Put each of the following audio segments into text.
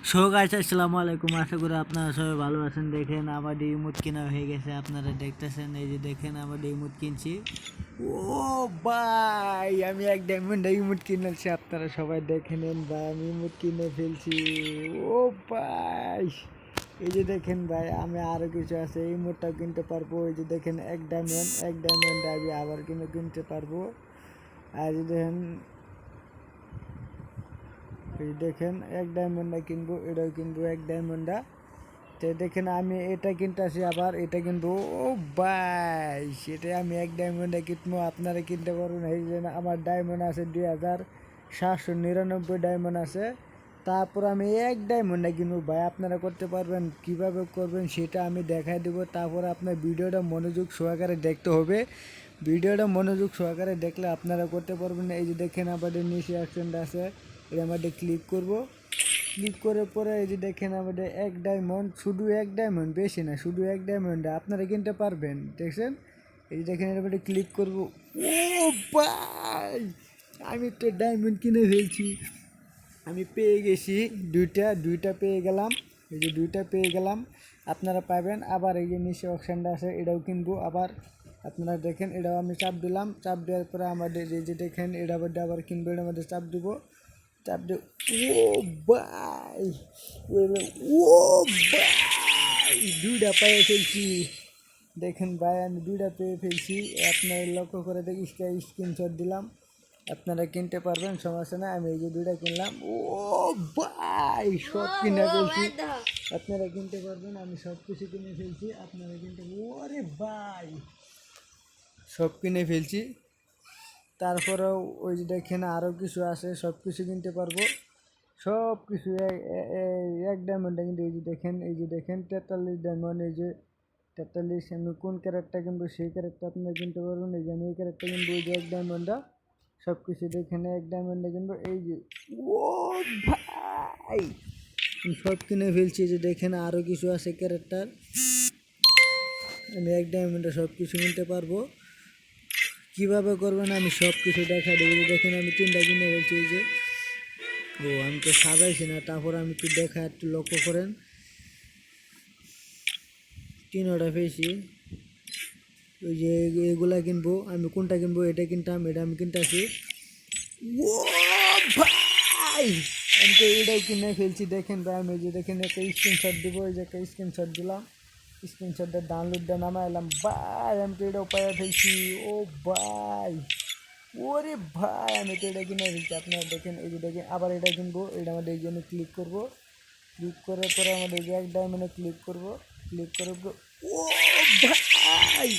So guys আসসালামু আলাইকুম, আশা করি আপনারা সবাই ভালো আছেন। দেখেন আমার ইমোট কিনা হয়ে গেছে, আপনারা দেখতেছেন। এই যে দেখেন আমার ইমোট কিনছি। ও ভাই, আমি এক ডায়মন্ড ইমোট কিনেছি, আপনারা সবাই দেখে নেন ভাই, আমি ইমোট কিনে ফেলছি। ও ভাই, এই যে দেখেন ভাই, আমি আরও কিছু আছে, এই ইমোটটাও কিনতে পারবো। এই যে দেখেন এক ডায়মন্ড আমি আবার কিনতে পারবো। আর এই দেখেন, এই দেখেন এক ডায়মন্ডা কিনবো, এটাও কিনবো এক ডায়মন্ডা। তো দেখেন আমি এটা কিনতেছি, আবার এটা কিনবো। ও ভাই, সেটা আমি এক ডায়মন্ডে কিনবো, আপনারা কিনতে পারবেন। এই যে আমার ডায়মন্ড আছে 2799 ডায়মন্ড আছে। তারপর আমি এক ডায়মন্ডে কিনবো ভাই, আপনারা করতে পারবেন। কিভাবে করবেন সেটা আমি দেখাই দেবো। তারপর আপনার ভিডিওটা মনোযোগ সহকারে দেখতে হবে। ভিডিওটা মনোযোগ সহকারে দেখলে আপনারা করতে পারবেন। এই যে দেখেন আমাদের নিচে অ্যাকশনটা আছে, এটা আমাদের ক্লিক করব। ক্লিক করার পরে এই যে দেখেন আমাদের এক ডায়মন্ড, শুধু এক ডায়মন্ড, বেশি না, শুধু এক ডায়মন্ড আপনারা কিনতে পারবেন। দেখছেন, এই যে দেখেন এর মধ্যে ক্লিক করব। ও ভাই, আমি তো ডায়মন্ড কিনে ফেলছি, আমি পেয়ে গেছি দুইটা পেয়ে গেলাম। এই যে দুইটা পেয়ে গেলাম, আপনারা পাবেন। আবার এই যে নিচে অপশানটা আছে, এটাও কিনবো আবার। আপনারা দেখেন, এটাও আমি চাপ দিলাম। চাপ দেওয়ার পরে আমাদের এই যে দেখেন, এটা আবার কিনবো, এটার মধ্যে চাপ দিব। চাপ দিয়ে ও ভাই, ও ভাই, দুইটা পেয়ে ফেলছি। দেখেন ভাই, আমি দুইটা পেয়ে ফেলছি। আপনার লক্ষ্য করে দেখি, স্ক্রিনশট দিলাম। আপনারা কিনতে পারবেন, সমস্যা না। আমি এই যে দুইটা কিনলাম। ও ভাই, সব কিনে ফেলছি, আপনারা কিনতে পারবেন। আমি সব কিছু কিনে ফেলছি, আপনারা কিনতে। ওরে ভাই, সব কিনে ফেলছি। তারপরেও ওই যে দেখেন আরও কিছু আছে, সব কিছু কিনতে পারবো। সব কিছু এক ডায়মন্ডে কিন্তু এই যে দেখেন, 43 ডায়মন্ড। এই যে 43, আমি কোন ক্যারেক্টার কিনবো সেই ক্যারেক্টার আপনারা কিনতে পারবেন। এই যে আমি এই ক্যারেক্টার কিনবো, এই যে এক ডায়মন্ডা। সব কিছু দেখেন এক ডায়মন্ডে কিনবো। এই যে ও ভাই, আমি সব কিনে ফেলছি। যে দেখেন আরও কিছু আছে ক্যারেক্টার, আমি এক ডায়মন্ডে সব কিছু কিনতে পারবো। কীভাবে করবেন আমি সব কিছু দেখা দেবো। দেখেন আমি 3টা কিনে ফেলছি। এই যে আমি তো সাজাইছি না, তারপর আমি একটু দেখা, একটু লক্ষ্য করেন। 3টা পেয়েছি। ওই যে এগুলা কিনবো, আমি কোনটা কিনবো, এটা কিনতাম, এটা আমি কিনতেছি। ও ভাই, আমি তো এটাও কিনে ফেলছি। দেখেন ভাই, আমি যে দেখেন একটা স্ক্রিনশট দিব, এই যে একটা স্ক্রিনশট দিলাম। স্ক্রিনশটটা ডাউনলোডটা নামাইলাম ভাই, আমি তো এটাও পাইয়া ফেলছি। ও ভাই, ওরে ভাই, আমি তো এটা কিনে ফেলছি। আপনারা দেখেন, এই যে দেখেন আবার এটা কিনবো, এটা আমাদের এই জন্য ক্লিক করবো। ক্লিক করার পরে আমাদের এই যে এক ডায়মন্ডে ক্লিক করবো। ক্লিক করার পর ও ভাই,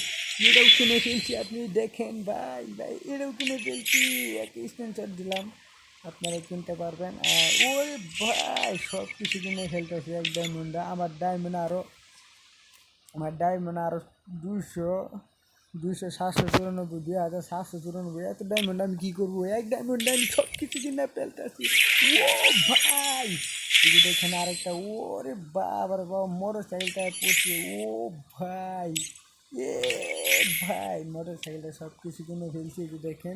এটাও কিনে ফেলছি। আপনি দেখেন ভাই, এটাও কিনে ফেলছি। একটা স্ক্রিনশট দিলাম, আপনারা কিনতে পারবেন। আর ওরে ভাই, সব কিছু কিনে ফেলতেছি এক ডায়মন্ডে। আমার ডায়মন্ড আরও 794, 2794, এত ডায়মন্ড আমি কী করবো? এক ডায়মন্ডে আমি সব কিছু কিনে ফেলতেছি। ও ভাই, এই যে দেখেন আরেকটা। ওরে বাবার বাবা, মোটর সাইকেলটায় পড়ছে। ও ভাই, এ ভাই, মোটর সাইকেলটা সব কিছু কিনে ফেলছি। এই যে দেখেন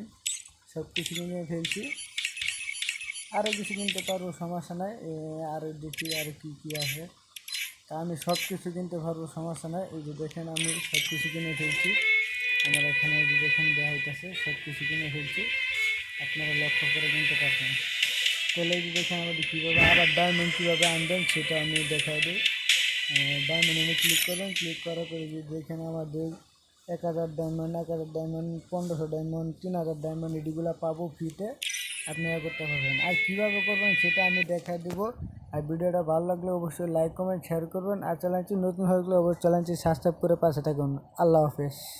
সব কিছু কিনে ফেলছি। আরও কিছু কিনতে পারবো, সমস্যা নাই। আরও দেখি আর কি কী আছে। তা আমি সব কিছু কিনতে পারবো, সমস্যা নাই। এই যে দেখেন আমি সব কিছু কিনে ফেলছি। আমার এখানে এই যে দেখেন দেওয়া হইতেছে, সব কিছু কিনে ফেলছি। আপনারা লক্ষ্য করে কিনতে পারবেন। তাহলে এই যে দেখেন আমাদের কীভাবে আবার ডায়মন্ড কীভাবে আনবেন সেটা আমি দেখাই দিই। ডায়মন্ড আমি ক্লিক করবেন। ক্লিক করার পরে যে দেখেন আমাদের 1000 ডায়মন্ড, 1500 ডায়মন্ড, 3000 ডায়মন্ড, এটিগুলো পাবো ফ্রিতে। আপনারা করতে পারবেন। আর কীভাবে করবেন সেটা আমি দেখাই দেবো। আর ভিডিওটা ভালো লাগলে অবশ্যই লাইক, কমেন্ট, শেয়ার করবেন। আর চ্যানেলটি নতুন হয়ে গেলে অবশ্যই চ্যানেলটি সাবস্ক্রাইব করে পাশে থাকুন। আল্লাহ হাফেজ।